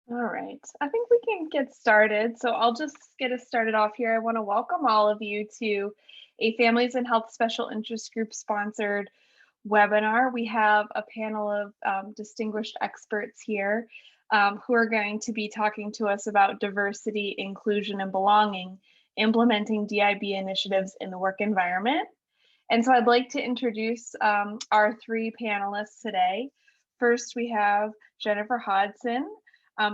All right, I think we can get started. So I'll just get us started off here. I want to welcome all of you to a Families and Health Special Interest Group sponsored webinar. We have a panel of distinguished experts here who are going to be talking to us about diversity, inclusion, and belonging, implementing DIB initiatives in the work environment. And so I'd like to introduce our three panelists today. First, we have Jennifer Hodson.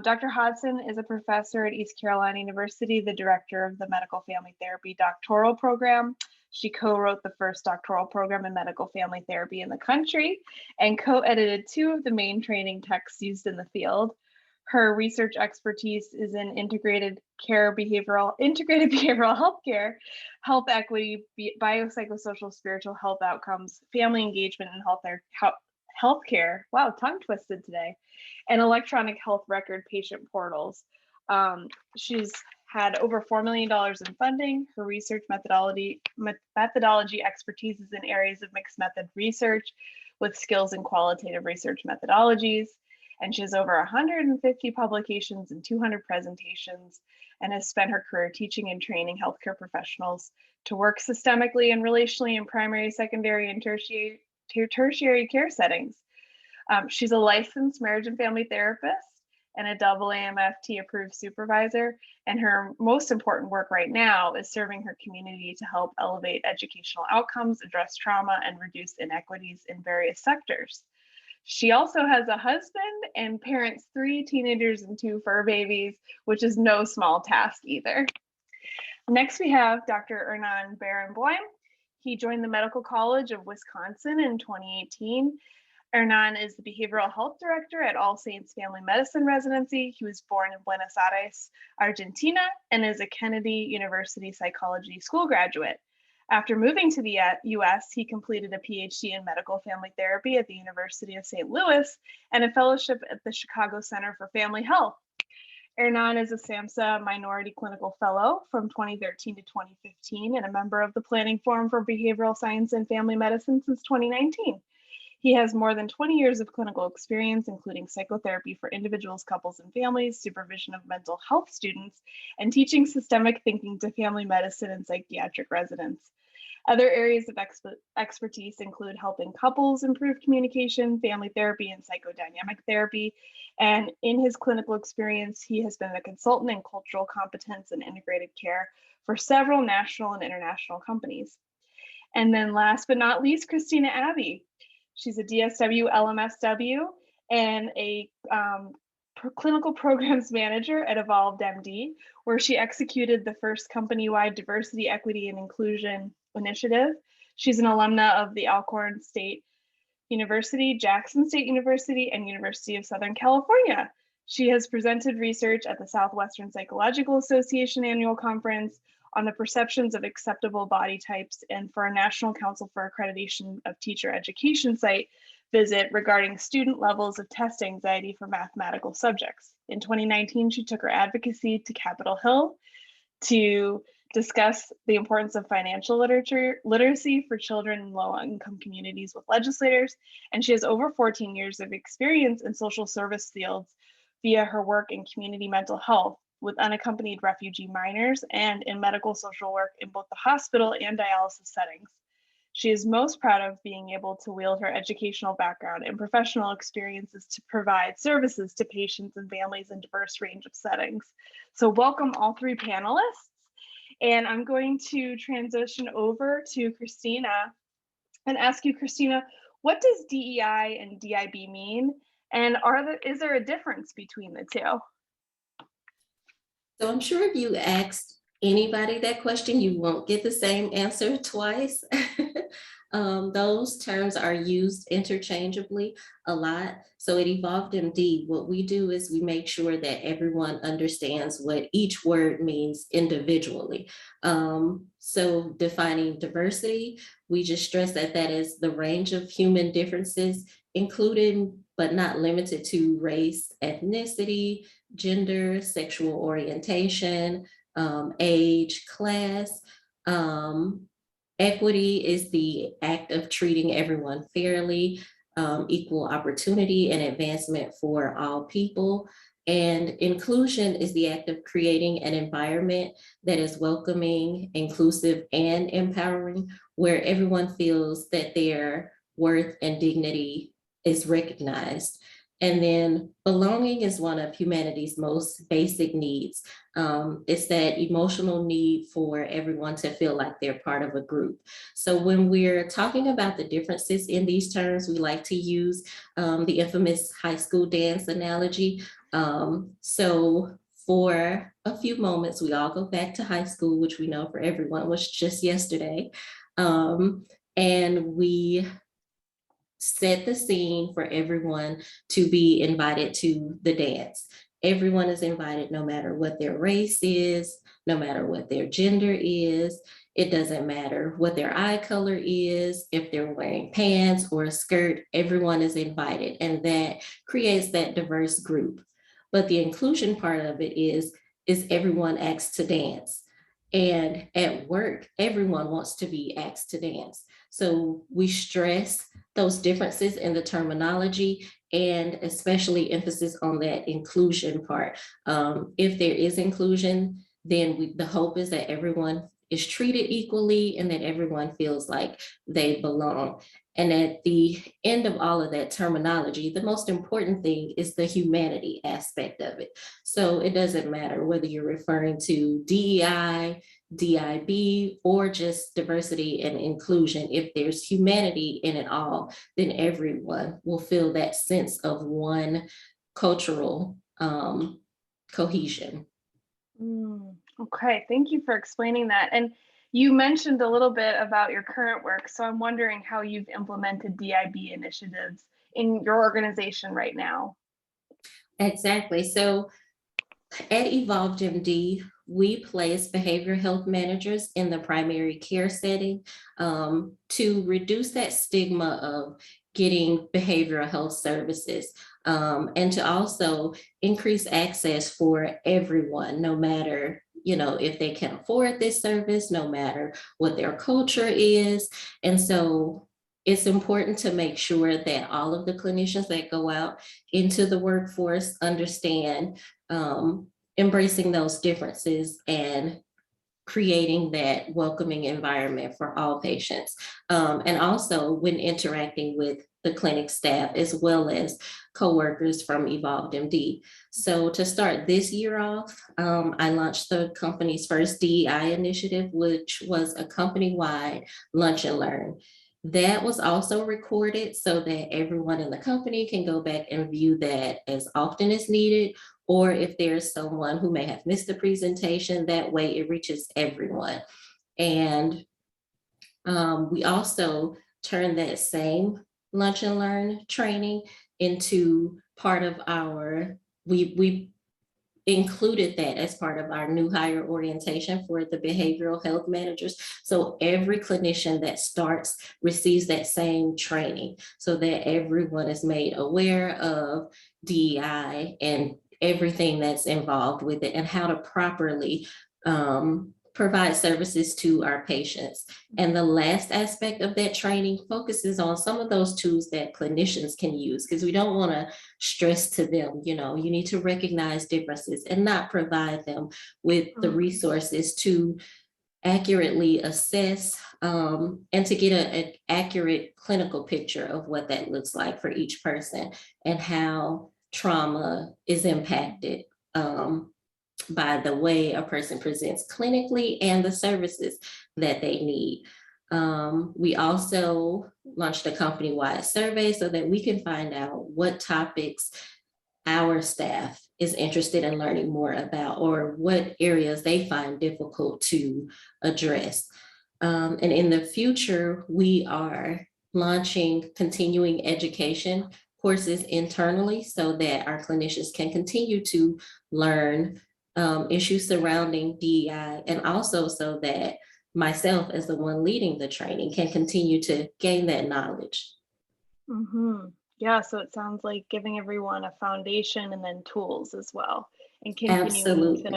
Dr. Hodson is a professor at East Carolina University, the director of the Medical Family Therapy doctoral program. She co-wrote the first doctoral program in medical family therapy in the country and co-edited two of the main training texts used in the field. Her research expertise is in integrated behavioral health care, health equity, biopsychosocial spiritual health outcomes, family engagement and healthcare. Wow, tongue twisted today. And electronic health record patient portals. She's had over $4 million in funding. Her research methodology expertise is in areas of mixed method research with skills in qualitative research methodologies. And she has over 150 publications and 200 presentations and has spent her career teaching and training healthcare professionals to work systemically and relationally in primary, secondary, and tertiary care settings. She's a licensed marriage and family therapist and a double AMFT approved supervisor. And her most important work right now is serving her community to help elevate educational outcomes, address trauma, and reduce inequities in various sectors. She also has a husband and parents 3 teenagers and 2 fur babies, which is no small task either. Next, we have Dr. Hernan Barenboim. He joined the Medical College of Wisconsin in 2018. Hernan is the Behavioral Health Director at All Saints Family Medicine Residency. He was born in Buenos Aires, Argentina, and is a Kennedy University Psychology School graduate. After moving to the US, he completed a PhD in medical family therapy at the University of St. Louis and a fellowship at the Chicago Center for Family Health. Hernan is a SAMHSA Minority Clinical Fellow from 2013 to 2015 and a member of the Planning Forum for Behavioral Science and Family Medicine since 2019. He has more than 20 years of clinical experience, including psychotherapy for individuals, couples, and families, supervision of mental health students, and teaching systemic thinking to family medicine and psychiatric residents. Other areas of expertise include helping couples improve communication, family therapy, and psychodynamic therapy. And in his clinical experience, he has been a consultant in cultural competence and integrated care for several national and international companies. And then last but not least, Christina Abbey. She's a DSW LMSW and a clinical programs manager at Evolved MD, where she executed the first company-wide diversity, equity, and inclusion initiative. She's an alumna of the Alcorn State University, Jackson State University, and University of Southern California. She has presented research at the Southwestern Psychological Association annual conference on the perceptions of acceptable body types and for a National Council for Accreditation of Teacher Education site visit regarding student levels of test anxiety for mathematical subjects. In 2019, she took her advocacy to Capitol Hill to discuss the importance of financial literacy for children in low-income communities with legislators, and she has over 14 years of experience in social service fields via her work in community mental health with unaccompanied refugee minors and in medical social work in both the hospital and dialysis settings. She is most proud of being able to wield her educational background and professional experiences to provide services to patients and families in a diverse range of settings. So welcome all three panelists. And I'm going to transition over to Christina and ask you, Christina, what does DEI and DIB mean? And is there a difference between the two? So I'm sure if you asked anybody that question, you won't get the same answer twice. Those terms are used interchangeably a lot. So at Evolved MD, what we do is we make sure that everyone understands what each word means individually. So defining diversity, we just stress that that is the range of human differences, including but not limited to race, ethnicity, gender, sexual orientation, age, class. Equity is the act of treating everyone fairly, equal opportunity and advancement for all people. And inclusion is the act of creating an environment that is welcoming, inclusive, and empowering, where everyone feels that their worth and dignity is recognized. And then belonging is one of humanity's most basic needs. It's that emotional need for everyone to feel like they're part of a group. So when we're talking about the differences in these terms, we like to use the infamous high school dance analogy. So for a few moments, we all go back to high school, which we know for everyone was just yesterday. And we set the scene for everyone to be invited to the dance. Everyone is invited, no matter what their race is, no matter what their gender is. It doesn't matter what their eye color is, if they're wearing pants or a skirt, everyone is invited. And that creates that diverse group. But the inclusion part of it is everyone asked to dance. And at work, everyone wants to be asked to dance. So we stress those differences in the terminology, and especially emphasis on that inclusion part. If there is inclusion, then the hope is that everyone is treated equally and that everyone feels like they belong. And at the end of all of that terminology, the most important thing is the humanity aspect of it. So it doesn't matter whether you're referring to DEI, DIB, or just diversity and inclusion. If there's humanity in it all, then everyone will feel that sense of one cultural cohesion. Okay, thank you for explaining that. And you mentioned a little bit about your current work, so I'm wondering how you've implemented DIB initiatives in your organization right now. Exactly. So at Evolved MD, we place behavioral health managers in the primary care setting to reduce that stigma of getting behavioral health services, and to also increase access for everyone, no matter if they can afford this service, no matter what their culture is. And so it's important to make sure that all of the clinicians that go out into the workforce understand embracing those differences and creating that welcoming environment for all patients. And also when interacting with the clinic staff as well as coworkers from Evolved MD. So to start this year off, I launched the company's first DEI initiative, which was a company-wide lunch and learn. That was also recorded so that everyone in the company can go back and view that as often as needed, or if there's someone who may have missed the presentation, that way it reaches everyone. And we also turned that same lunch and learn training into part of our, we included that as part of our new hire orientation for the behavioral health managers. So every clinician that starts receives that same training so that everyone is made aware of DEI and everything that's involved with it and how to properly provide services to our patients. And the last aspect of that training focuses on some of those tools that clinicians can use, because we don't want to stress to them, you need to recognize differences and not provide them with the resources to accurately assess and to get an accurate clinical picture of what that looks like for each person and how trauma is impacted by the way a person presents clinically and the services that they need. We also launched a company-wide survey so that we can find out what topics our staff is interested in learning more about or what areas they find difficult to address. And in the future, we are launching continuing education courses internally so that our clinicians can continue to learn issues surrounding DEI, and also so that myself as the one leading the training can continue to gain that knowledge. Yeah, so it sounds like giving everyone a foundation and then tools as well, and continuing Absolutely.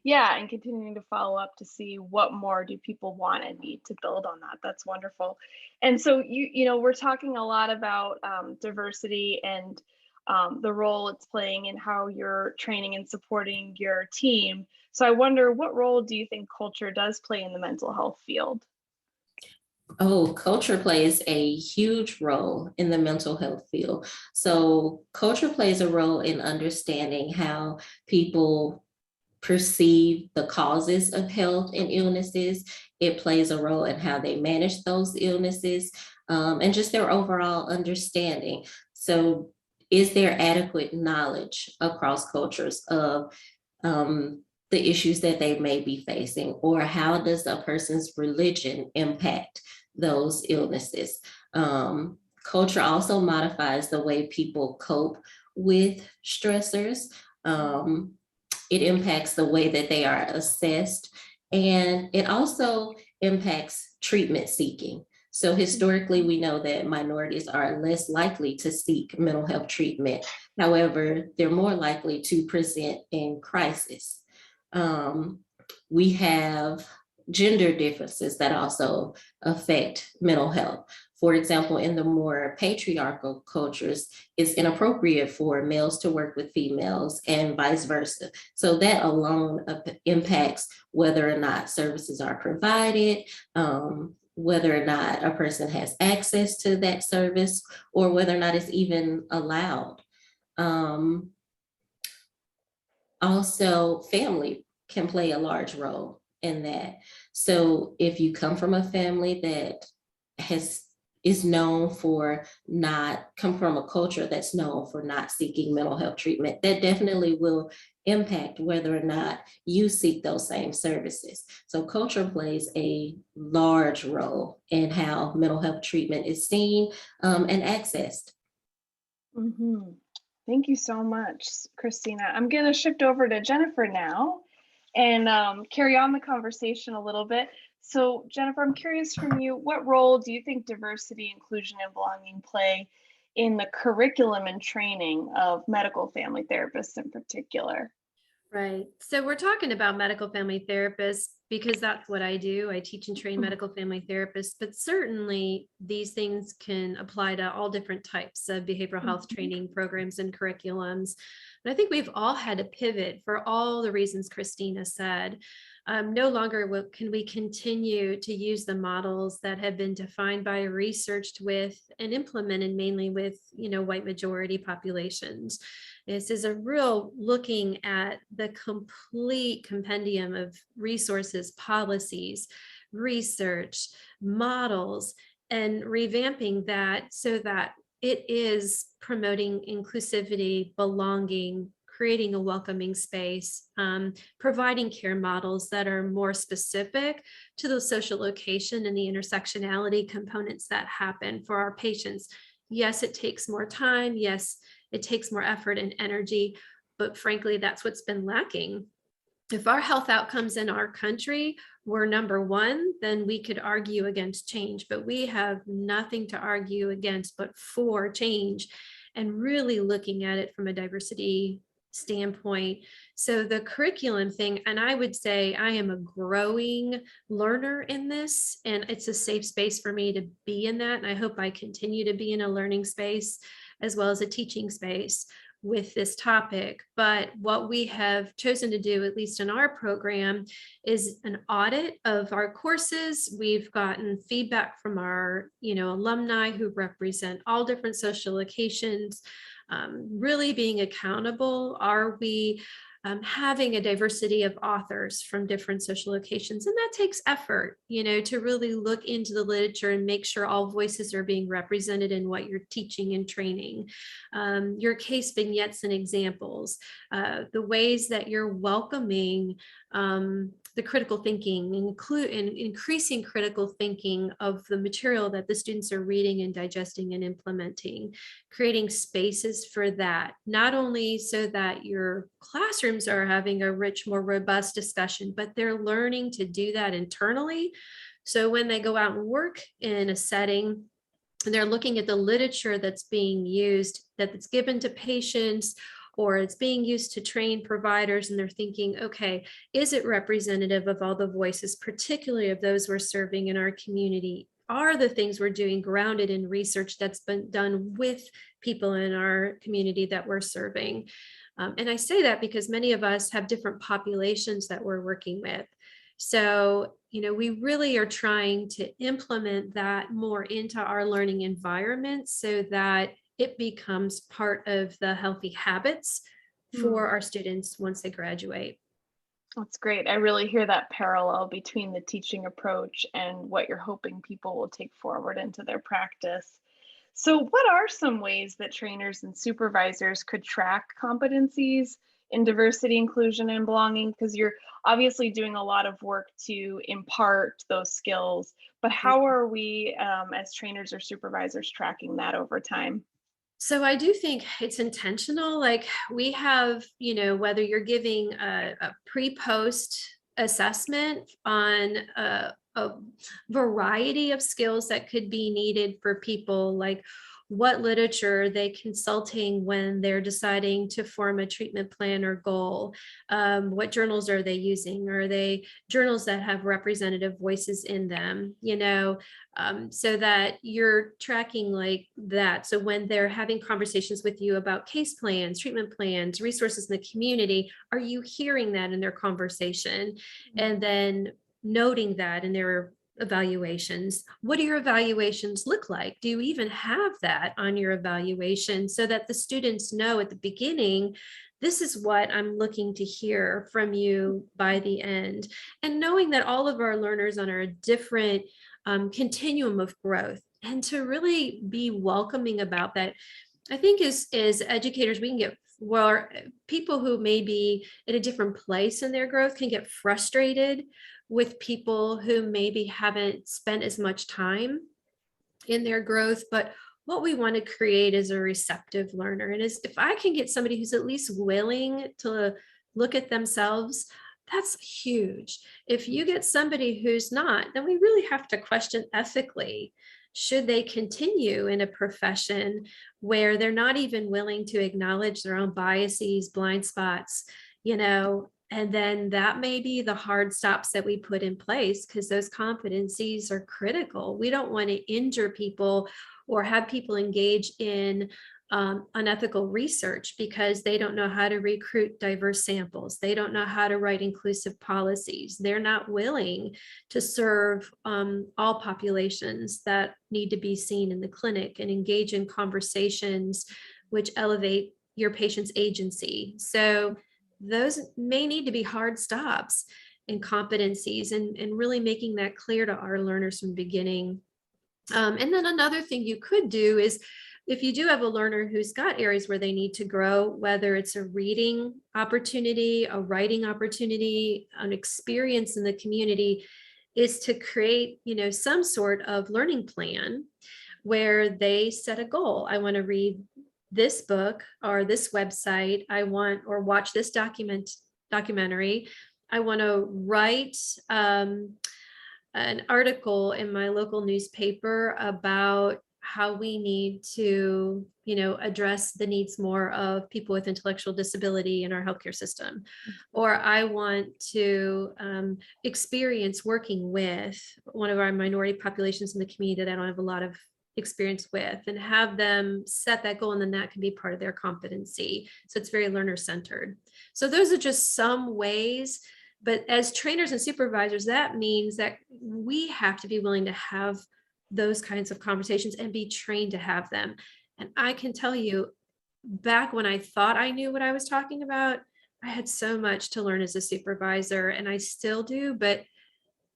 and continuing to follow up to see what more do people want and need to build on that. That's wonderful. And so we're talking a lot about diversity and the role it's playing in how you're training and supporting your team. So I wonder, what role do you think culture does play in the mental health field? Oh, culture plays a huge role in the mental health field. So, culture plays a role in understanding how people perceive the causes of health and illnesses. It plays a role in how they manage those illnesses, and just their overall understanding. So, is there adequate knowledge across cultures of the issues that they may be facing, or how does a person's religion impact those illnesses? Culture also modifies the way people cope with stressors. Um, it impacts the way that they are assessed, and it also impacts treatment seeking. So historically, we know that minorities are less likely to seek mental health treatment. However, they're more likely to present in crisis. Um, we have gender differences that also affect mental health. For example, in the more patriarchal cultures, it's inappropriate for males to work with females and vice versa. So that alone impacts whether or not services are provided, whether or not a person has access to that service, or whether or not it's even allowed. Um, Also, family can play a large role in that. So if you come from a family that has is known for not come from a culture that's known for not seeking mental health treatment, that definitely will impact whether or not you seek those same services. So culture plays a large role in how mental health treatment is seen, and accessed. Hmm. Thank you so much, Christina. I'm going to shift over to Jennifer now and carry on the conversation a little bit. So, Jennifer, I'm curious from you, what role do you think diversity, inclusion, and belonging play in the curriculum and training of medical family therapists in particular? Right. So we're talking about medical family therapists because that's what I do. I teach and train Mhm. medical family therapists, but certainly these things can apply to all different types of behavioral health Mhm. training programs and curriculums. But I think we've all had to pivot for all the reasons Christina said. No longer can we continue to use the models that have been defined by, researched with, and implemented mainly with, white majority populations. This is a real looking at the complete compendium of resources, policies, research, models, and revamping that so that it is promoting inclusivity, belonging, creating a welcoming space, providing care models that are more specific to the social location and the intersectionality components that happen for our patients. Yes, it takes more time. Yes, it takes more effort and energy, but frankly, that's what's been lacking. If our health outcomes in our country were number one, then we could argue against change, but we have nothing to argue against but for change, and really looking at it from a diversity standpoint. So the curriculum thing, and I would say I am a growing learner in this, and it's a safe space for me to be in that. And I hope I continue to be in a learning space as well as a teaching space with this topic. But what we have chosen to do, at least in our program, is an audit of our courses. We've gotten feedback from our, alumni who represent all different social locations, really being accountable. Are we having a diversity of authors from different social locations? And that takes effort, to really look into the literature and make sure all voices are being represented in what you're teaching and training. Your case vignettes and examples, the ways that you're welcoming the critical thinking, increasing critical thinking of the material that the students are reading and digesting and implementing, creating spaces for that, not only so that your classrooms are having a rich, more robust discussion, but they're learning to do that internally. So when they go out and work in a setting, and they're looking at the literature that's being used, that's given to patients, or it's being used to train providers, and they're thinking, okay, is it representative of all the voices, particularly of those we're serving in our community? are the things we're doing grounded in research that's been done with people in our community that we're serving? And I say that because many of us have different populations that we're working with. So, we really are trying to implement that more into our learning environment so that it becomes part of the healthy habits for our students once they graduate. That's great. I really hear that parallel between the teaching approach and what you're hoping people will take forward into their practice. So, what are some ways that trainers and supervisors could track competencies in diversity, inclusion, and belonging? Because you're obviously doing a lot of work to impart those skills, but how are we as trainers or supervisors tracking that over time? So I do think it's intentional. Like we have, whether you're giving a pre-post assessment on a variety of skills that could be needed for people, like what literature are they consulting when they're deciding to form a treatment plan or goal? What journals are they using? Are they journals that have representative voices in them? So that you're tracking like that. So when they're having conversations with you about case plans, treatment plans, resources in the community, are you hearing that in their conversation? And then noting that in their evaluations. What do your evaluations look like? Do you even have that on your evaluation so that the students know at the beginning, this is what I'm looking to hear from you by the end? And knowing that all of our learners are on a different continuum of growth, and to really be welcoming about that. I think as educators, we can get, well, people who may be at a different place in their growth can get frustrated with people who maybe haven't spent as much time in their growth. But what we want to create is a receptive learner. And if I can get somebody who's at least willing to look at themselves, that's huge. If you get somebody who's not, then we really have to question ethically, should they continue in a profession where they're not even willing to acknowledge their own biases, blind spots, and then that may be the hard stops that we put in place, because those competencies are critical. We don't want to injure people or have people engage in unethical research because they don't know how to recruit diverse samples. They don't know how to write inclusive policies. They're not willing to serve all populations that need to be seen in the clinic and engage in conversations which elevate your patient's agency. So those may need to be hard stops and competencies, and really making that clear to our learners from the beginning. And then another thing you could do is, if you do have a learner who's got areas where they need to grow, whether it's a reading opportunity, a writing opportunity, an experience in the community, is to create, some sort of learning plan where they set a goal. I want to read this book or this website. I want, or watch this documentary. I want to write an article in my local newspaper about how we need to, address the needs more of people with intellectual disability in our healthcare system. Or I want to experience working with one of our minority populations in the community that I don't have a lot of experience with, and have them set that goal, and then that can be part of their competency. So it's very learner centered. So those are just some ways. But as trainers and supervisors, that means that we have to be willing to have those kinds of conversations and be trained to have them. And I can tell you, back when I thought I knew what I was talking about, I had so much to learn as a supervisor, and I still do, but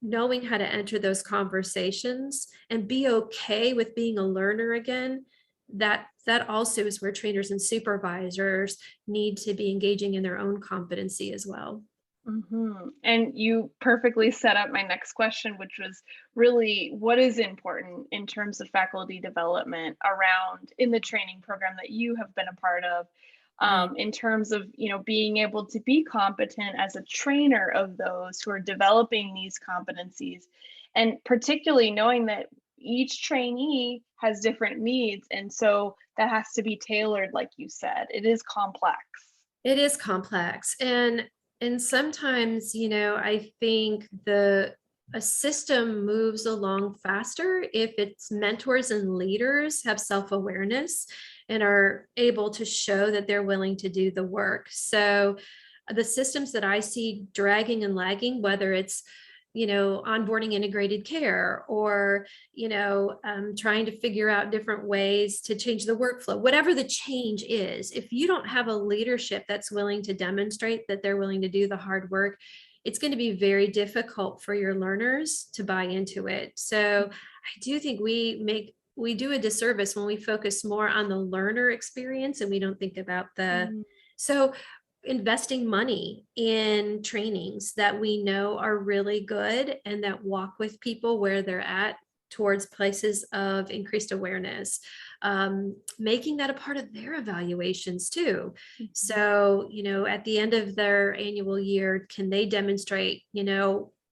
knowing how to enter those conversations and be okay with being a learner again, that also is where trainers and supervisors need to be engaging in their own competency as well. And you perfectly set up my next question, which was really what is important in terms of faculty development around in the training program that you have been a part of, in terms of being able to be competent as a trainer of those who are developing these competencies, and particularly knowing that each trainee has different needs, and so that has to be tailored. Like you said, it is complex. It is complex. And sometimes, I think the a system moves along faster if its mentors and leaders have self-awareness and are able to show that they're willing to do the work. So the systems that I see dragging and lagging, whether it's onboarding integrated care, or trying to figure out different ways to change the workflow, whatever the change is, if you don't have a leadership that's willing to demonstrate that they're willing to do the hard work, it's going to be very difficult for your learners to buy into it. So I do think we do a disservice when we focus more on the learner experience and we don't think about so investing money in trainings that we know are really good and that walk with people where they're at towards places of increased awareness, making that a part of their evaluations too. So, at the end of their annual year, can they demonstrate,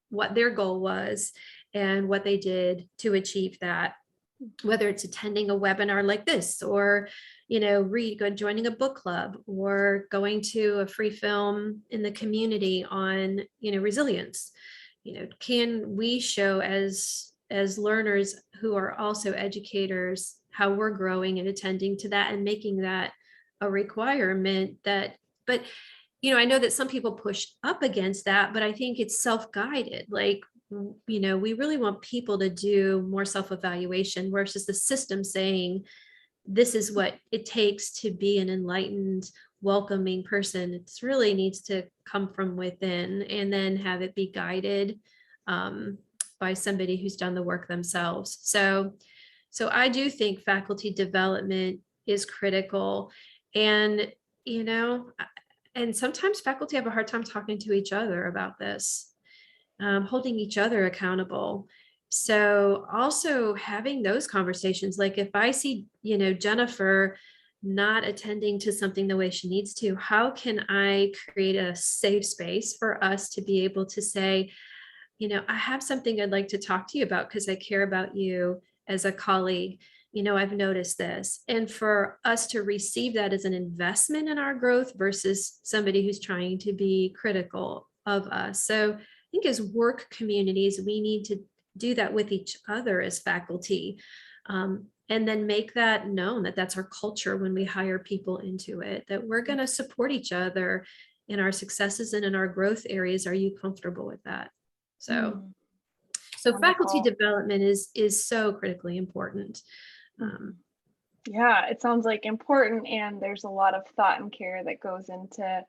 what their goal was and what they did to achieve that, whether it's attending a webinar like this, or joining a book club, or going to a free film in the community on resilience. Can we show as learners who are also educators how we're growing and attending to that and making that a requirement? But I know that some people push up against that, but I think it's self-guided. Like, we really want people to do more self-evaluation versus the system saying, this is what it takes to be an enlightened, welcoming person. It really needs to come from within and then have it be guided by somebody who's done the work themselves. So I do think faculty development is critical. And, and sometimes faculty have a hard time talking to each other about this, holding each other accountable. So also having those conversations, like if I see, Jennifer not attending to something the way she needs to, how can I create a safe space for us to be able to say, I have something I'd like to talk to you about because I care about you as a colleague. I've noticed this. And for us to receive that as an investment in our growth versus somebody who's trying to be critical of us. So I think as work communities, we need to do that with each other as faculty, and then make that known that that's our culture when we hire people into it, that we're going to support each other in our successes and in our growth areas. Are you comfortable with that? So faculty development is so critically important. Yeah, it sounds like important, and there's a lot of thought and care that goes into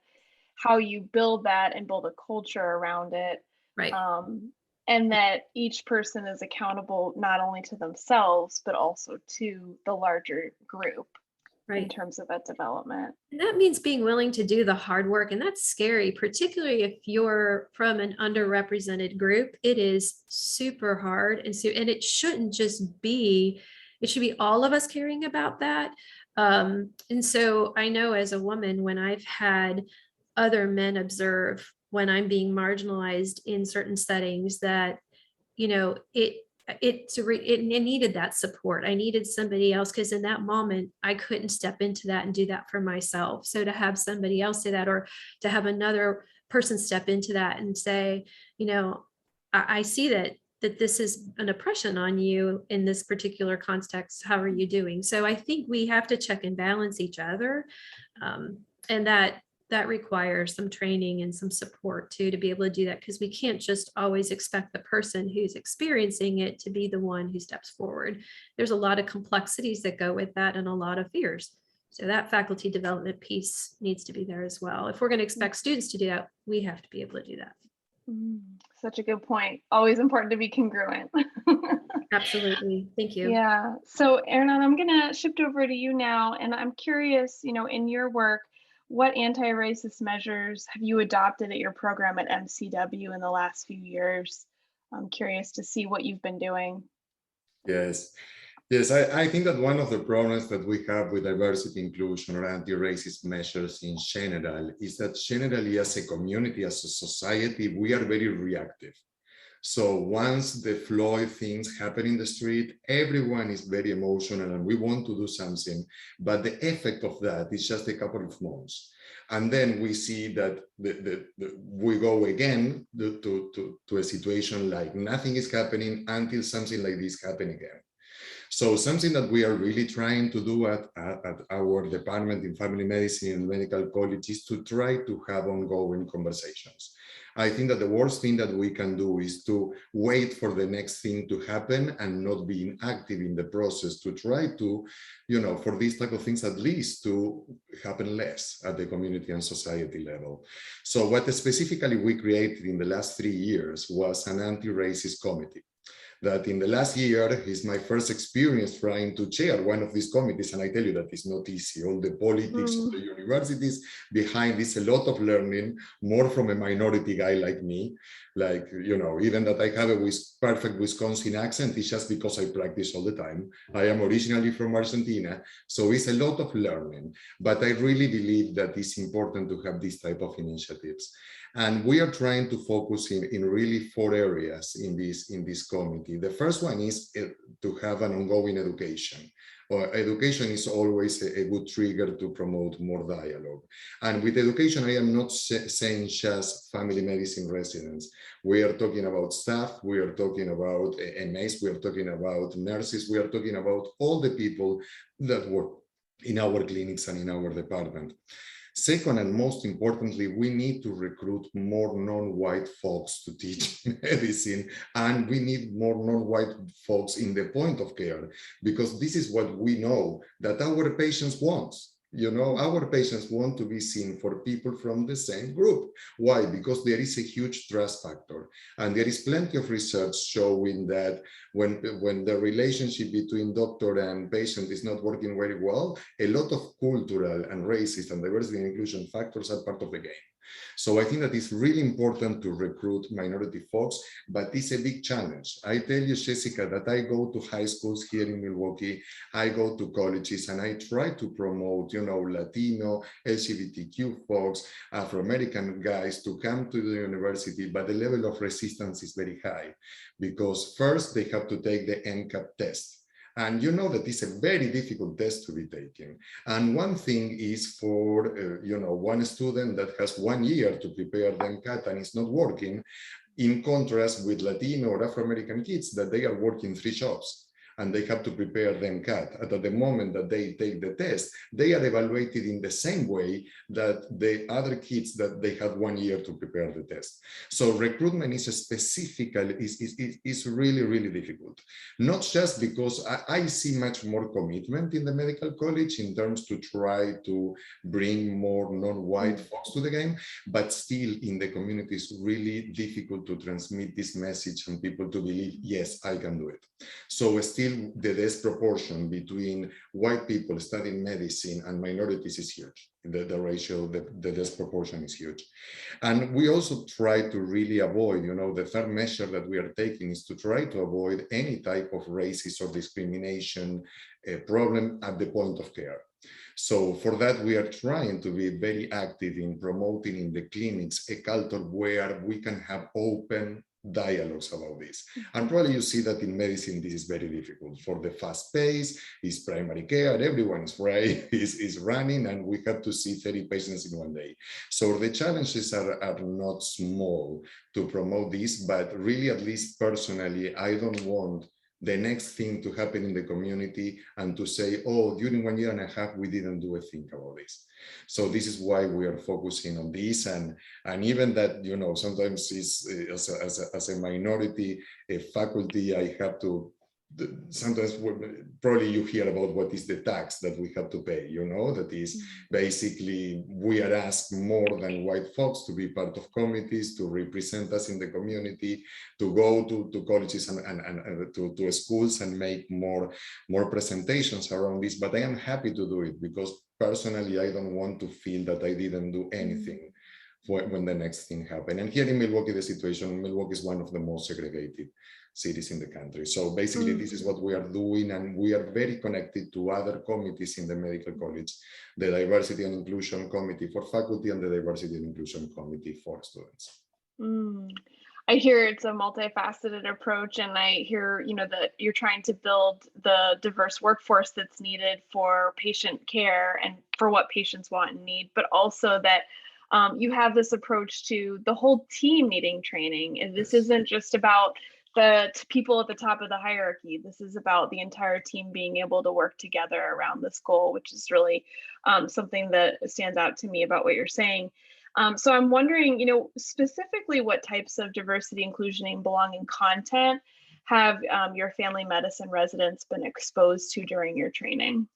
how you build that and build a culture around it. Right. And that each person is accountable not only to themselves, but also to the larger group, right, in terms of that development. And that means being willing to do the hard work. And that's scary, particularly if you're from an underrepresented group. It is super hard. And it shouldn't just be, it should be all of us caring about that. And so I know as a woman, when I've had other men observe when I'm being marginalized in certain settings, that, it needed that support. I needed somebody else, because in that moment, I couldn't step into that and do that for myself. So to have somebody else say that, or to have another person step into that and say, I see that this is an oppression on you in this particular context. How are you doing? So I think we have to check and balance each other. And that requires some training and some support too, to be able to do that, because we can't just always expect the person who's experiencing it to be the one who steps forward. There's a lot of complexities that go with that and a lot of fears. So that faculty development piece needs to be there as well. If we're going to expect students to do that, we have to be able to do that. Such a good point. Always important to be congruent. Absolutely. Thank you. Yeah. So Ernan, I'm going to shift over to you now. And I'm curious, in your work, what anti-racist measures have you adopted at your program at MCW in the last few years? I'm curious to see what you've been doing. Yes, I think that one of the problems that we have with diversity, inclusion, or anti-racist measures in general is that generally as a community, as a society, we are very reactive. So once the Floyd things happen in the street, everyone is very emotional and we want to do something, but the effect of that is just a couple of months. And then we see that we go again to a situation like nothing is happening until something like this happen again. So something that we are really trying to do at our department in family medicine and medical college is to try to have ongoing conversations. I think that the worst thing that we can do is to wait for the next thing to happen and not being active in the process to try to, for these type of things at least to happen less at the community and society level. So what specifically we created in the last 3 years was an anti-racist committee. That in the last year is my first experience trying to chair one of these committees, and I tell you that it's not easy. All the politics of the universities behind this, a lot of learning, more from a minority guy like me. Like, even that I have a perfect Wisconsin accent, it's just because I practice all the time. I am originally from Argentina, so it's a lot of learning. But I really believe that it's important to have this type of initiatives. And we are trying to focus in really 4 areas in this committee. The first one is to have an ongoing education. Education is always a good trigger to promote more dialogue. And with education, I am not saying just family medicine residents. We are talking about staff, we are talking about MAs, we are talking about nurses, we are talking about all the people that work in our clinics and in our department. Second, and most importantly, we need to recruit more non-white folks to teach medicine, and we need more non-white folks in the point of care, because this is what we know that our patients want. Our patients want to be seen for people from the same group. Why? Because there is a huge trust factor. And there is plenty of research showing that when the relationship between doctor and patient is not working very well, a lot of cultural and racist and diversity and inclusion factors are part of the game. So I think that it's really important to recruit minority folks, but it's a big challenge. I tell you, Jessica, that I go to high schools here in Milwaukee, I go to colleges, and I try to promote, Latino, LGBTQ folks, Afro-American guys to come to the university, but the level of resistance is very high because first they have to take the NCAP test. And you know that it's a very difficult test to be taken. And one thing is for, one student that has 1 year to prepare the MCAT and it's not working, in contrast with Latino or Afro-American kids that they are working 3 jobs and they have to prepare the MCAT. At the moment that they take the test, they are evaluated in the same way that the other kids that they had 1 year to prepare the test. So recruitment is is really, really difficult. Not just because I see much more commitment in the medical college in terms to try to bring more non-white folks to the game, but still in the community it's really difficult to transmit this message and people to believe, yes, I can do it. So still the disproportion between white people studying medicine and minorities is huge. The ratio, the disproportion is huge. And we also try to really avoid, the third measure that we are taking is to try to avoid any type of racist or discrimination problem at the point of care. So for that, we are trying to be very active in promoting in the clinics a culture where we can have open dialogues about this. And probably you see that in medicine, this is very difficult. For the fast pace, is primary care, everyone is running, and we have to see 30 patients in 1 day. So the challenges are not small to promote this, but really, at least personally, I don't want the next thing to happen in the community and to say, oh, during 1 year and a half, we didn't do a thing about this. So this is why we are focusing on this. And even that, sometimes is as a minority faculty, I have to, sometimes probably you hear about what is the tax that we have to pay, that is basically we are asked more than white folks to be part of committees, to represent us in the community, to go to colleges and to schools and make more presentations around this. But I am happy to do it because personally, I don't want to feel that I didn't do anything when the next thing happened. And here in Milwaukee, the situation, Milwaukee is one of the most segregated cities in the country. So basically, this is what we are doing, and we are very connected to other committees in the medical college, the Diversity and Inclusion Committee for faculty and the Diversity and Inclusion Committee for students. I hear it's a multifaceted approach, and I hear, that you're trying to build the diverse workforce that's needed for patient care and for what patients want and need, but also that you have this approach to the whole team needing training. And this isn't just about the people at the top of the hierarchy. This is about the entire team being able to work together around this goal, which is really something that stands out to me about what you're saying. So I'm wondering, specifically what types of diversity, inclusion, and belonging content have your family medicine residents been exposed to during your training?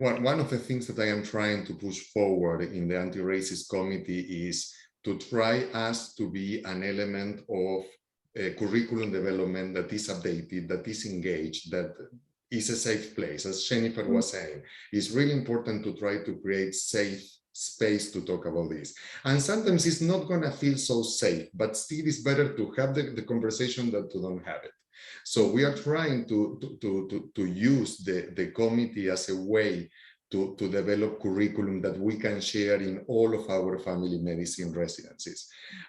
Well, one of the things that I am trying to push forward in the anti-racist committee is to try us to be an element of curriculum development that is updated, that is engaged, that is a safe place. As Jennifer was saying, it's really important to try to create safe space to talk about this. And sometimes it's not going to feel so safe, but still it's better to have the conversation than to don't have it. So we are trying to use the committee as a way to develop curriculum that we can share in all of our family medicine residencies.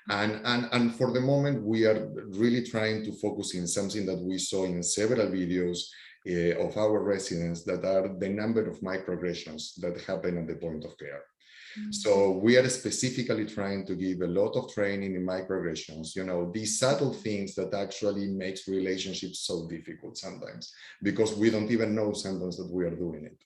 And for the moment, we are really trying to focus in something that we saw in several videos of our residents, that are the number of microaggressions that happen at the point of care. So we are specifically trying to give a lot of training in microaggressions, these subtle things that actually makes relationships so difficult sometimes, because we don't even know sometimes that we are doing it.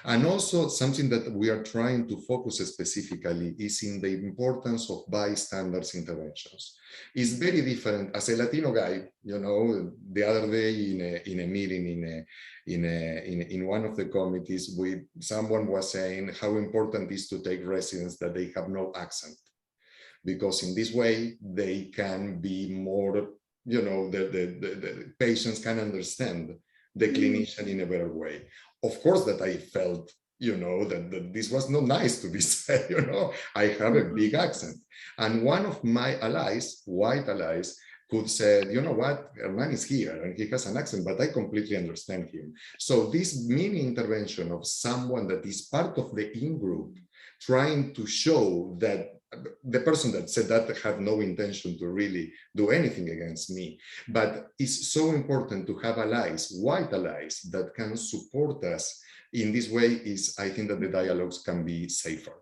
And also something that we are trying to focus specifically is in the importance of bystanders interventions. It's very different. As a Latino guy, the other day in a meeting in one of the committees, someone was saying how important it is to take residents that they have no accent, because in this way they can be more, the patients can understand the clinician in a better way. Of course, that I felt, that this was not nice to be said, I have a big accent. And one of my allies, white allies, could say, you know what, Hernan is here and he has an accent, but I completely understand him. So this mini intervention of someone that is part of the in-group, trying to show that the person that said that had no intention to really do anything against me, but it's so important to have allies, white allies, that can support us in this way. Is, I think that the dialogues can be safer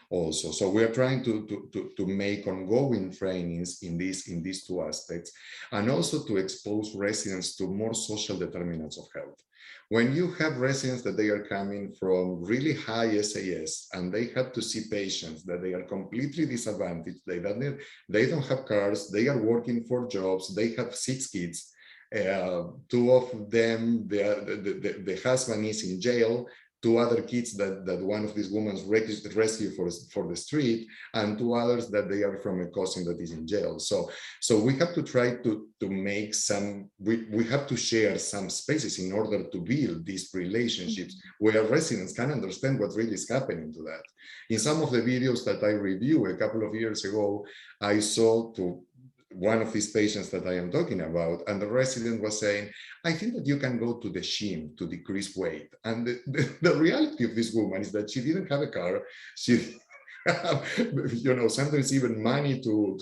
also. So we are trying to make ongoing trainings in these two aspects, and also to expose residents to more social determinants of health. When you have residents that they are coming from really high SAS and they have to see patients that they are completely disadvantaged, they don't have cars, they are working for jobs, they have 6 kids, 2 of them, the husband is in jail, 2 other kids that one of these women rescued for the street, and 2 others that they are from a cousin that is in jail. So we have to try to make we have to share some spaces in order to build these relationships where residents can understand what really is happening to that. In some of the videos that I reviewed a couple of years ago, I saw one of these patients that I am talking about, and the resident was saying, I think that you can go to the gym to decrease weight. And the reality of this woman is that she didn't have a car. She sometimes even money to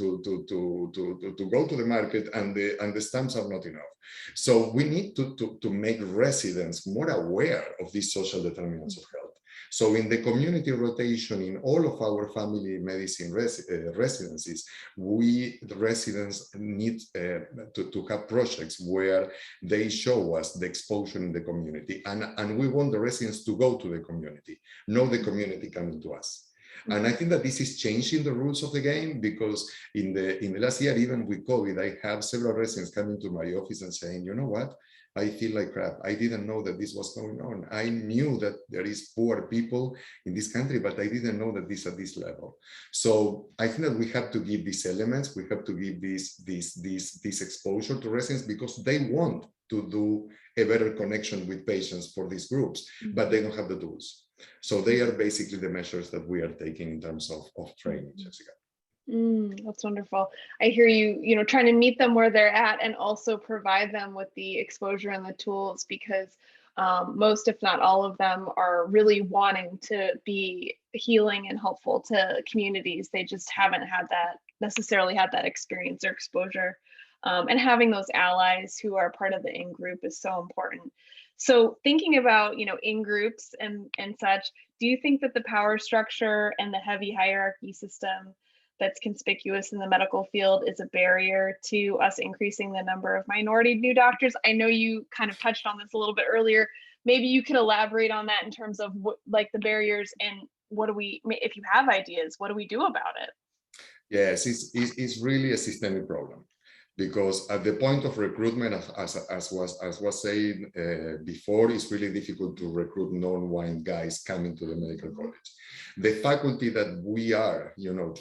go to the market, and the stamps are not enough. So we need to make residents more aware of these social determinants of health. So in the community rotation in all of our family medicine residencies, the residents need to have projects where they show us the exposure in the community. And we want the residents to go to the community, not the community coming to us. And I think that this is changing the rules of the game, because in the last year, even with COVID, I have several residents coming to my office and saying, you know what? I feel like crap. I didn't know that this was going on. I knew that there is poor people in this country, but I didn't know that this at this level. So I think that we have to give these elements, we have to give this exposure to residents, because they want to do a better connection with patients for these groups, but they don't have the tools. So they are basically the measures that we are taking in terms of training, Jessica. That's wonderful. I hear you, trying to meet them where they're at and also provide them with the exposure and the tools, because most, if not all of them, are really wanting to be healing and helpful to communities. They just haven't had that necessarily had that experience or exposure. And having those allies who are part of the in-group is so important. So thinking about, in-groups and such, do you think that the power structure and the heavy hierarchy system that's conspicuous in the medical field is a barrier to us increasing the number of minority new doctors? I know you kind of touched on this a little bit earlier. Maybe you could elaborate on that in terms of what, like the barriers, and what do we, if you have ideas, what do we do about it? Yes, it's really a systemic problem, because at the point of recruitment, as was said before, it's really difficult to recruit non-white guys coming to the medical college. The faculty that we are,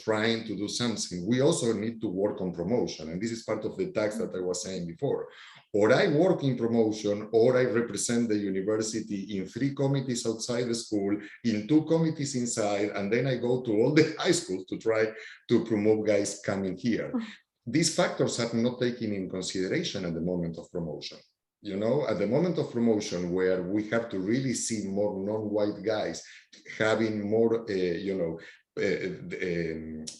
trying to do something, we also need to work on promotion, and this is part of the task that I was saying before. Or I work in promotion, or I represent the university in 3 committees outside the school, in 2 committees inside, and then I go to all the high schools to try to promote guys coming here. These factors are not taken in consideration at the moment of promotion. At the moment of promotion, where we have to really see more non-white guys having more,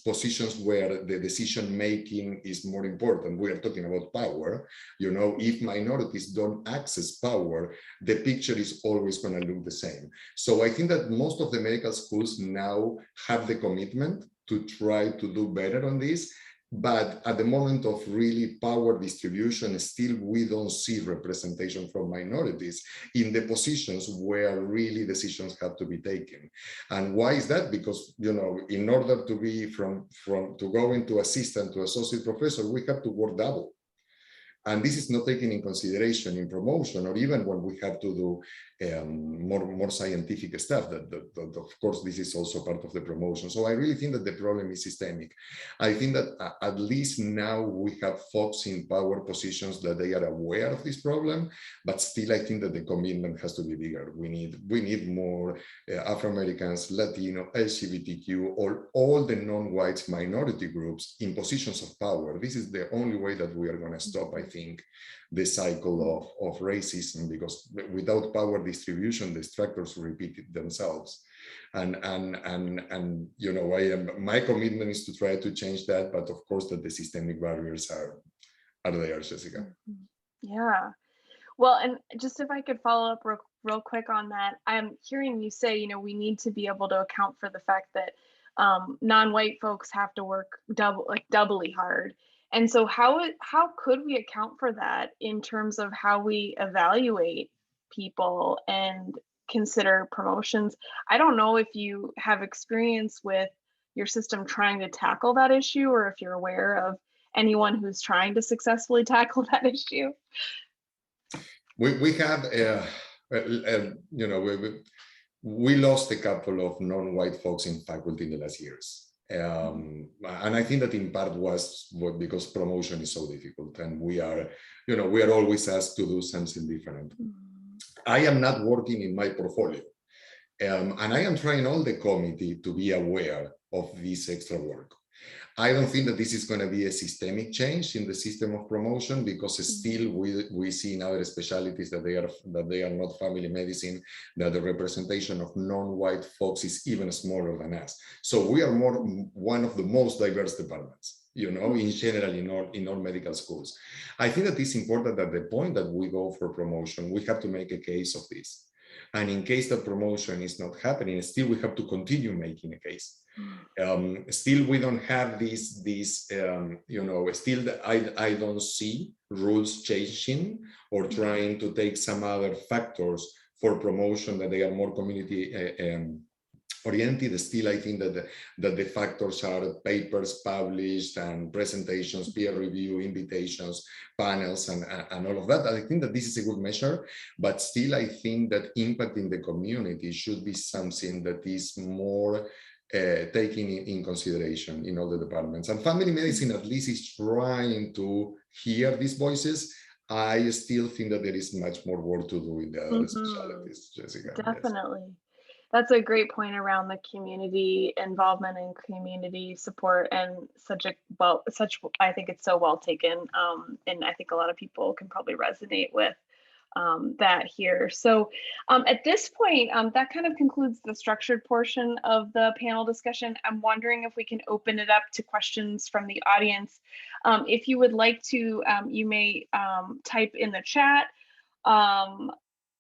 positions where the decision making is more important. We are talking about power. If minorities don't access power, the picture is always going to look the same. So I think that most of the medical schools now have the commitment to try to do better on this. But at the moment of really power distribution, still we don't see representation from minorities in the positions where really decisions have to be taken. And why is that? Because, in order to be to go into assistant to associate professor, we have to work double. And this is not taken in consideration in promotion, or even when we have to do more scientific stuff. That of course, this is also part of the promotion. So I really think that the problem is systemic. I think that at least now we have folks in power positions that they are aware of this problem, but still I think that the commitment has to be bigger. We need more Afro-Americans, Latino, LGBTQ, or all the non-white minority groups in positions of power. This is the only way that we are going to stop, I think, the cycle of racism, because without power distribution, the structures repeat themselves. And my commitment is to try to change that, but of course that the systemic barriers are there, Jessica. Yeah. Well, and just if I could follow up real quick on that, I'm hearing you say, we need to be able to account for the fact that non-white folks have to work doubly hard. And so how could we account for that in terms of how we evaluate people and consider promotions? I don't know if you have experience with your system trying to tackle that issue, or if you're aware of anyone who's trying to successfully tackle that issue. We have, we lost a couple of non-white folks in faculty in the last years. And I think that in part was because promotion is so difficult, and we are always asked to do something different. I am not working in my portfolio, and I am trying all the committee to be aware of this extra work. I don't think that this is going to be a systemic change in the system of promotion, because still we see in other specialties that they are not family medicine, that the representation of non-white folks is even smaller than us. So we are one of the most diverse departments, in general, in all medical schools. I think that it's important at the point that we go for promotion, we have to make a case of this. And in case that promotion is not happening, still we have to continue making a case. Still, we don't have still I don't see rules changing or trying to take some other factors for promotion that they are more community oriented. Still, I think that the factors are papers published and presentations, peer review, invitations, panels, and all of that. I think that this is a good measure, but still, I think that impact in the community should be something that is more taking in consideration in all the departments. And family medicine at least is trying to hear these voices. I still think that there is much more work to do in the other specialties, Jessica. Definitely. Yes. That's a great point around the community involvement and community support, and I think it's so well taken. And I think a lot of people can probably resonate with that here. So at this point, that kind of concludes the structured portion of the panel discussion. I'm wondering if we can open it up to questions from the audience. If you would like to, you may type in the chat.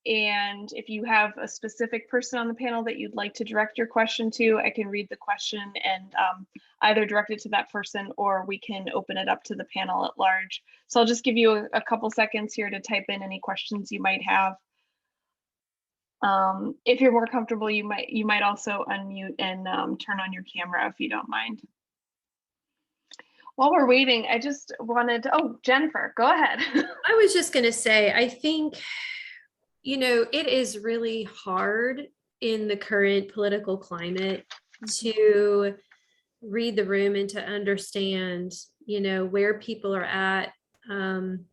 And if you have a specific person on the panel that you'd like to direct your question to, I can read the question and either direct it to that person, or we can open it up to the panel at large. So I'll just give you a couple seconds here to type in any questions you might have. If you're more comfortable, you might also unmute and turn on your camera if you don't mind. While we're waiting, I just wanted to, oh, Jennifer, go ahead. I was just going to say, I think, it is really hard in the current political climate to read the room and to understand, where people are at. And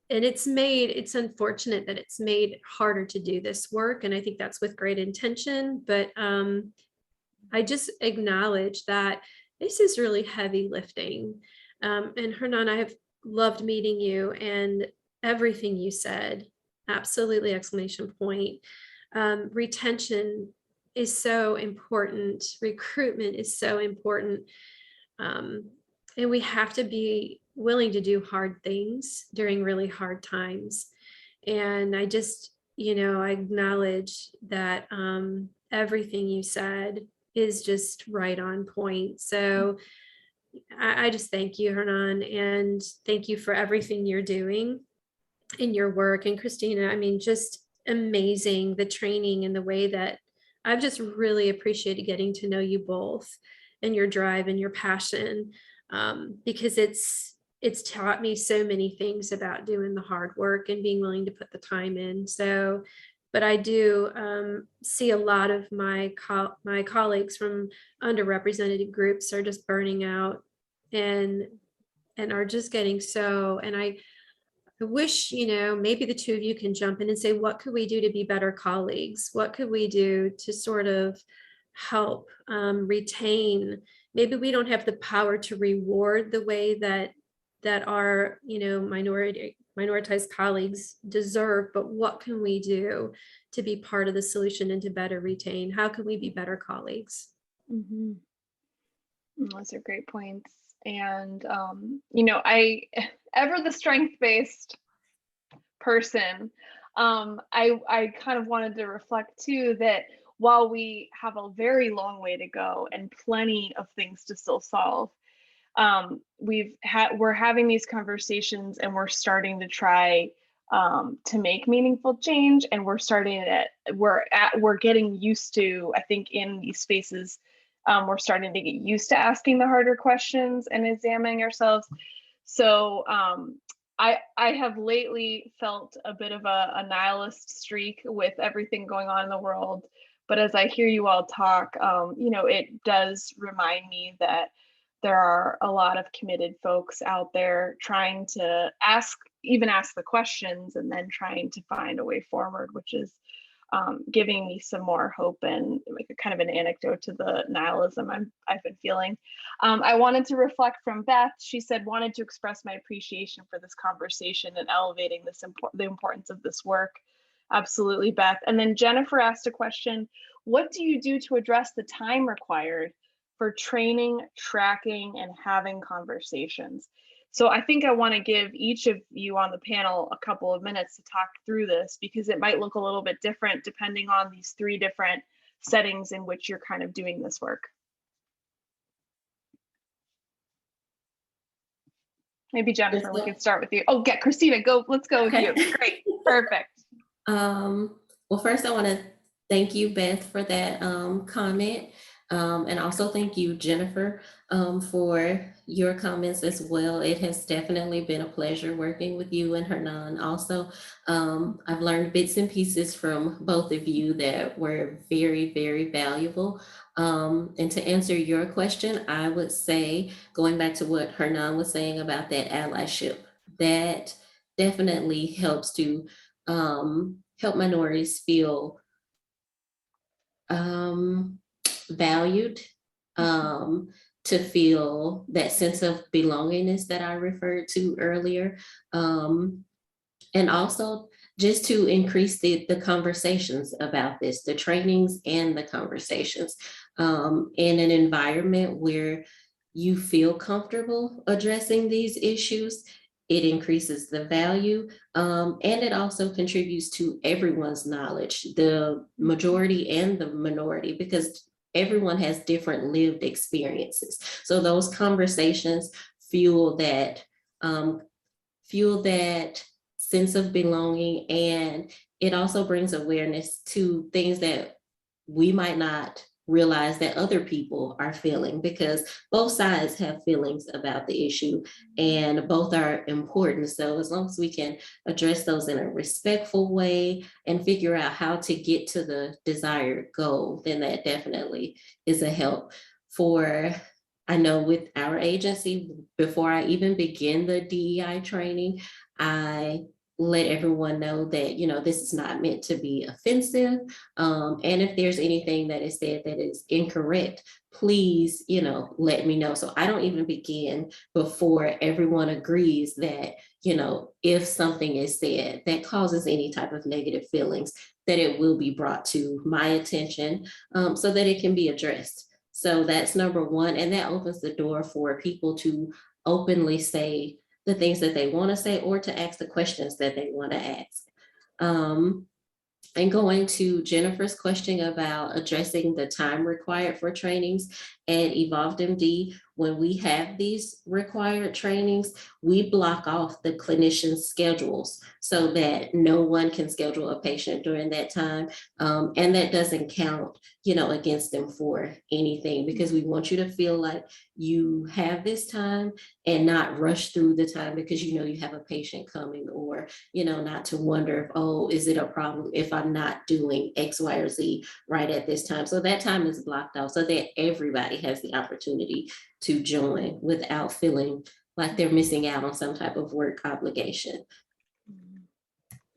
it's unfortunate that it's made harder to do this work. And I think that's with great intention, but I just acknowledge that this is really heavy lifting. And Hernan, I have loved meeting you, and everything you said, absolutely exclamation point. Retention is so important. Recruitment is so important. And we have to be willing to do hard things during really hard times. And I just, I acknowledge that everything you said is just right on point. So I just thank you, Hernan, and thank you for everything you're doing in your work. And Christina, I mean, just amazing, the training and the way that I've just really appreciated getting to know you both and your drive and your passion, because it's taught me so many things about doing the hard work and being willing to put the time in. So, but I do see a lot of my colleagues from underrepresented groups are just burning out and are just getting so, and I wish, maybe the two of you can jump in and say, what could we do to be better colleagues? What could we do to sort of help retain? Maybe we don't have the power to reward the way that our, minoritized colleagues deserve, but what can we do to be part of the solution and to better retain? How can we be better colleagues? Mm-hmm. Those are great points. And, ever the strength-based person, I kind of wanted to reflect too that while we have a very long way to go and plenty of things to still solve, we're having these conversations and we're starting to try to make meaningful change, and we're getting used to, I think, in these spaces, we're starting to get used to asking the harder questions and examining ourselves. So I have lately felt a bit of a nihilist streak with everything going on in the world. But as I hear you all talk, it does remind me that there are a lot of committed folks out there trying to ask the questions and then trying to find a way forward, which is giving me some more hope and like a kind of an anecdote to the nihilism I've been feeling. I wanted to reflect from Beth. She said, wanted to express my appreciation for this conversation and elevating the importance of this work. Absolutely, Beth. And then Jennifer asked a question, what do you do to address the time required for training, tracking, and having conversations? So I think I want to give each of you on the panel a couple of minutes to talk through this, because it might look a little bit different depending on these three different settings in which you're kind of doing this work. Maybe Jennifer, we could start with you. Oh, yeah, Christina, go. Let's go with you. Great, perfect. Well, first I want to thank you, Beth, for that comment. And also thank you, Jennifer, for your comments as well. It has definitely been a pleasure working with you and Hernan. Also, I've learned bits and pieces from both of you that were very, very valuable. And to answer your question, I would say, going back to what Hernan was saying about that allyship, that definitely helps to help minorities feel valued, to feel that sense of belongingness that I referred to earlier. And also just to increase the conversations about this, the trainings and the conversations, in an environment where you feel comfortable addressing these issues. It increases the value, and it also contributes to everyone's knowledge, the majority and the minority, because everyone has different lived experiences. So those conversations fuel that sense of belonging, and it also brings awareness to things that we might not realize that other people are feeling, because both sides have feelings about the issue and both are important. So as long as we can address those in a respectful way and figure out how to get to the desired goal, then that definitely is a help. I know with our agency, before I even begin the DEI training, I let everyone know that, this is not meant to be offensive. And if there's anything that is said that is incorrect, please, let me know. So I don't even begin before everyone agrees that, if something is said that causes any type of negative feelings, that it will be brought to my attention, so that it can be addressed. So that's number one. And that opens the door for people to openly say the things that they want to say, or to ask the questions that they want to ask. And going to Jennifer's question about addressing the time required for trainings at Evolved MD, when we have these required trainings, we block off the clinician's schedules so that no one can schedule a patient during that time. And that doesn't count, against them for anything, because we want you to feel like you have this time and not rush through the time because you have a patient coming, or, not to wonder if, oh, is it a problem if I'm not doing X, Y, or Z right at this time. So that time is blocked off so that everybody has the opportunity to join without feeling like they're missing out on some type of work obligation.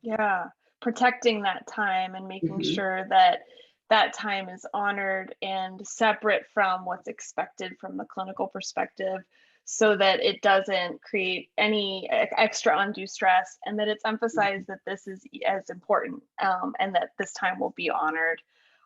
Yeah, protecting that time and making sure that that time is honored and separate from what's expected from the clinical perspective, so that it doesn't create any extra undue stress, and that it's emphasized that this is as important, and that this time will be honored.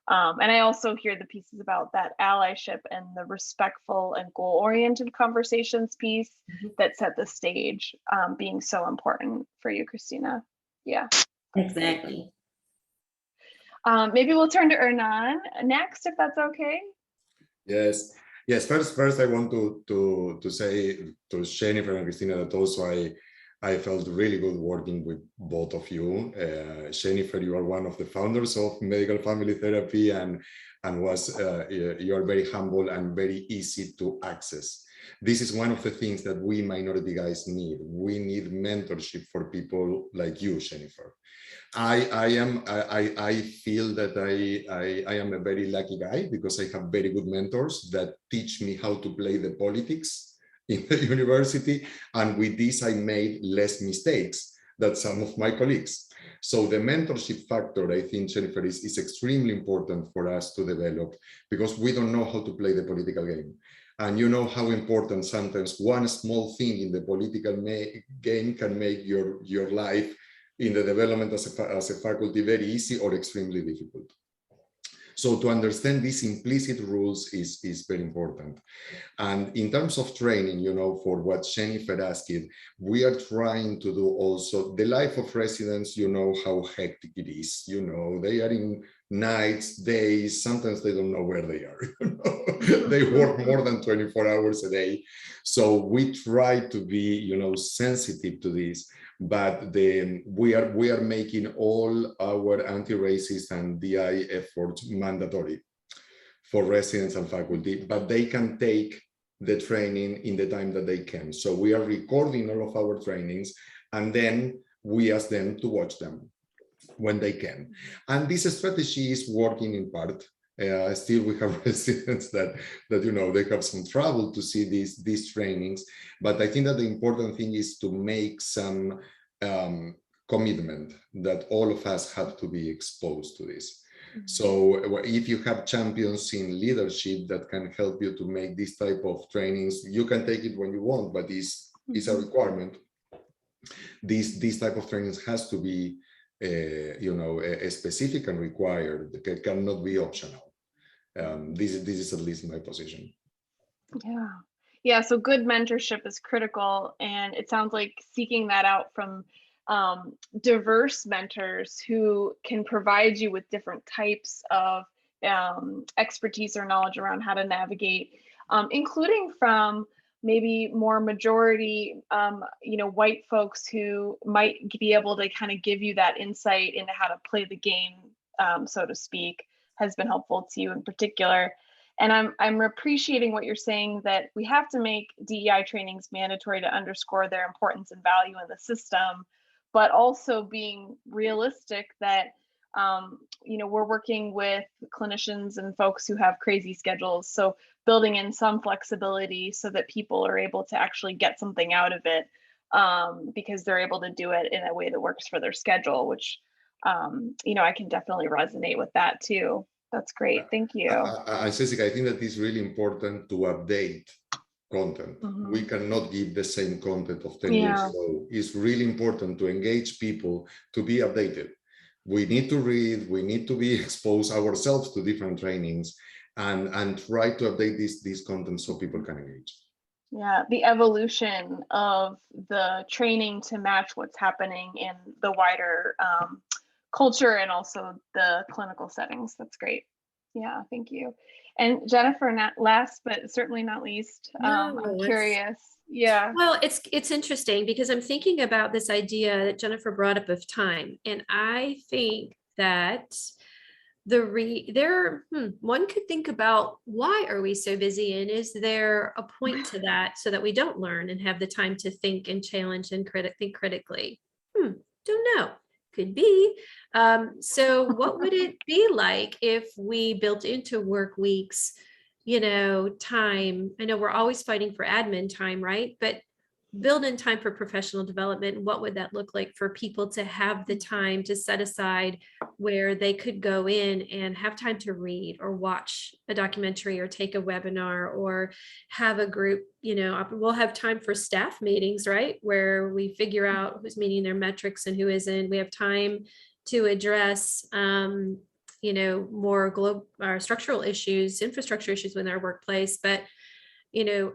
And I also hear the pieces about that allyship and the respectful and goal-oriented conversations piece that set the stage, being so important for you, Christina. Yeah. Exactly. Maybe we'll turn to Hernan next, if that's okay. Yes. First, I want to say to Jennifer and Christina that also I felt really good working with both of you. Jennifer, you are one of the founders of Medical Family Therapy, and you are very humble and very easy to access. This is one of the things that we minority guys need. We need mentorship for people like you, Jennifer. I feel that I am a very lucky guy because I have very good mentors that teach me how to play the politics in the university. And with this, I made less mistakes than some of my colleagues. So the mentorship factor, I think, Jennifer, is extremely important for us to develop, because we don't know how to play the political game. And you know how important sometimes one small thing in the political game can make your life in the development as a faculty very easy or extremely difficult. So to understand these implicit rules is very important. And in terms of training, for what Jennifer asked, we are trying to do also the life of residents, how hectic it is. They are in nights, days, sometimes they don't know where they are. They work more than 24 hours a day. So we try to be, sensitive to this. But we are making all our anti-racist and DI efforts mandatory for residents and faculty, but they can take the training in the time that they can. So we are recording all of our trainings, and then we ask them to watch them when they can. And this strategy is working in part. Still, we have residents that they have some trouble to see these trainings. But I think that the important thing is to make some commitment that all of us have to be exposed to this. So if you have champions in leadership that can help you to make this type of trainings, you can take it when you want, but it's a requirement. This type of trainings has to be specific and required. It cannot be optional. This is at least my position. Yeah. Yeah. So good mentorship is critical. And it sounds like seeking that out from diverse mentors who can provide you with different types of expertise or knowledge around how to navigate, including from maybe more majority, white folks who might be able to kind of give you that insight into how to play the game, so to speak, has been helpful to you in particular. And I'm appreciating what you're saying, that we have to make DEI trainings mandatory to underscore their importance and value in the system, but also being realistic that we're working with clinicians and folks who have crazy schedules. So building in some flexibility so that people are able to actually get something out of it, because they're able to do it in a way that works for their schedule, which, I can definitely resonate with that too. That's great. Thank you. Cecilia, I think that it's really important to update content. Mm-hmm. We cannot give the same content of 10 years ago. It's really important to engage people to be updated. We need to read, we need to be exposed ourselves to different trainings and try to update this content so people can engage. Yeah, the evolution of the training to match what's happening in the wider culture and also the clinical settings. That's great. Yeah, thank you. And Jennifer, not last but certainly not least, I'm curious. Yeah. Well, it's interesting because I'm thinking about this idea that Jennifer brought up of time, and I think that one could think about, why are we so busy, and is there a point to that so that we don't learn and have the time to think and challenge and think critically? Don't know. Could be. So what would it be like if we built into work weeks, time? I know we're always fighting for admin time, right? But build in time for professional development. What would that look like for people to have the time to set aside where they could go in and have time to read or watch a documentary or take a webinar or have a group, we'll have time for staff meetings, right? Where we figure out who's meeting their metrics and who isn't. We have time to address, more global structural issues, infrastructure issues within our workplace. But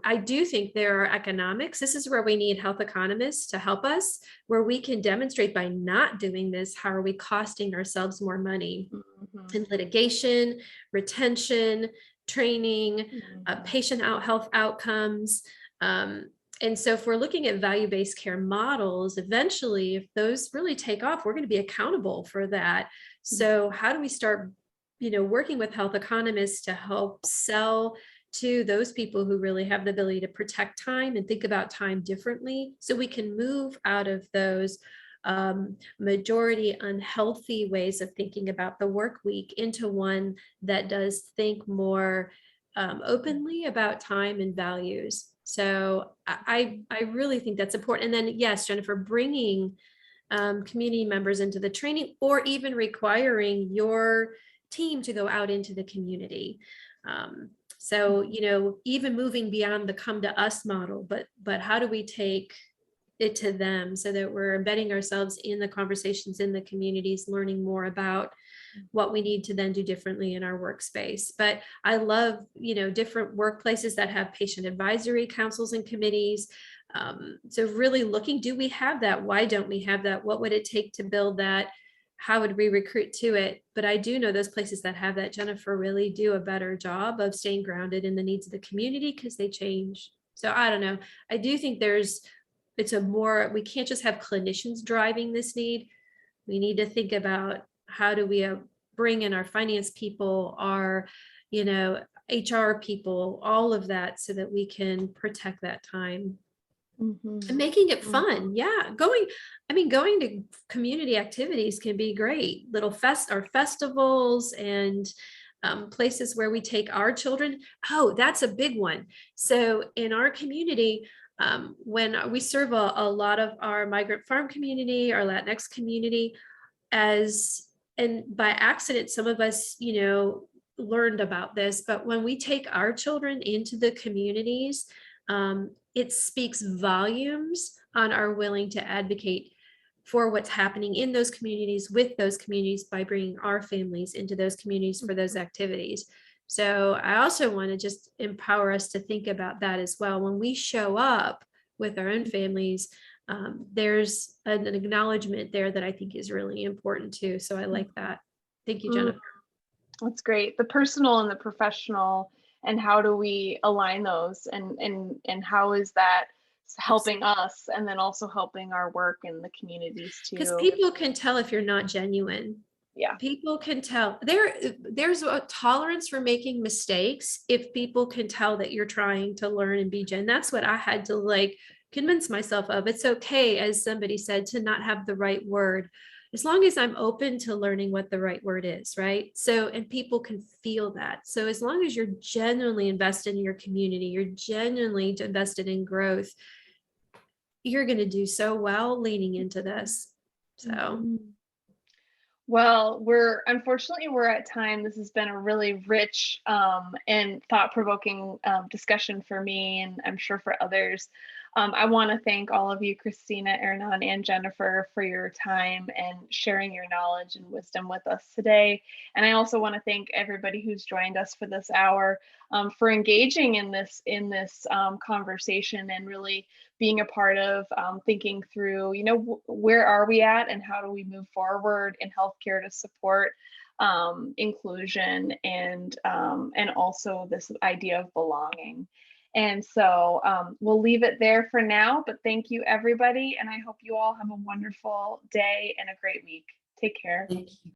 I do think there are economics. This is where we need health economists to help us, where we can demonstrate by not doing this, how are we costing ourselves more money in litigation, retention, training, patient health outcomes. And so if we're looking at value-based care models, eventually, if those really take off, we're going to be accountable for that. So how do we start, working with health economists to help sell to those people who really have the ability to protect time and think about time differently, so we can move out of those majority unhealthy ways of thinking about the work week into one that does think more openly about time and values. So I really think that's important. And then, yes, Jennifer, bringing community members into the training, or even requiring your team to go out into the community. So, even moving beyond the come to us model, but how do we take it to them so that we're embedding ourselves in the conversations in the communities, learning more about what we need to then do differently in our workspace. But I love, different workplaces that have patient advisory councils and committees. So really looking, do we have that? Why don't we have that? What would it take to build that? How would we recruit to it? But I do know those places that have that, Jennifer, really do a better job of staying grounded in the needs of the community, because they change. So I don't know. I do think we can't just have clinicians driving this need. We need to think about, how do we bring in our finance people, our, HR people, all of that, so that we can protect that time. And making it fun. Yeah. Going to community activities can be great. Little festivals and places where we take our children. Oh, that's a big one. So in our community, when we serve a lot of our migrant farm community, our Latinx community, and by accident, some of us, learned about this, but when we take our children into the communities, it speaks volumes on our willing to advocate for what's happening in those communities with those communities by bringing our families into those communities for those activities. So I also want to just empower us to think about that as well. When we show up with our own families, there's an acknowledgement there that I think is really important too. So I like that. Thank you, Jennifer. That's great. The personal and the professional, and how do we align those, and how is that helping us, and then also helping our work in the communities too? Because people can tell if you're not genuine. Yeah. People can tell. There's a tolerance for making mistakes if people can tell that you're trying to learn and be genuine. That's what I had to like convince myself of. It's okay, as somebody said, to not have the right word, as long as I'm open to learning what the right word is, right? So, and people can feel that. So as long as you're genuinely invested in your community, you're genuinely invested in growth, you're going to do so well leaning into this. So. Well, unfortunately we're at time. This has been a really rich and thought-provoking discussion for me, and I'm sure for others. I want to thank all of you, Christina, Ernan, and Jennifer, for your time and sharing your knowledge and wisdom with us today. And I also want to thank everybody who's joined us for this hour, for engaging in this conversation, and really being a part of thinking through, where are we at and how do we move forward in healthcare to support inclusion and also this idea of belonging. And so we'll leave it there for now, but thank you everybody. And I hope you all have a wonderful day and a great week. Take care. Thank you.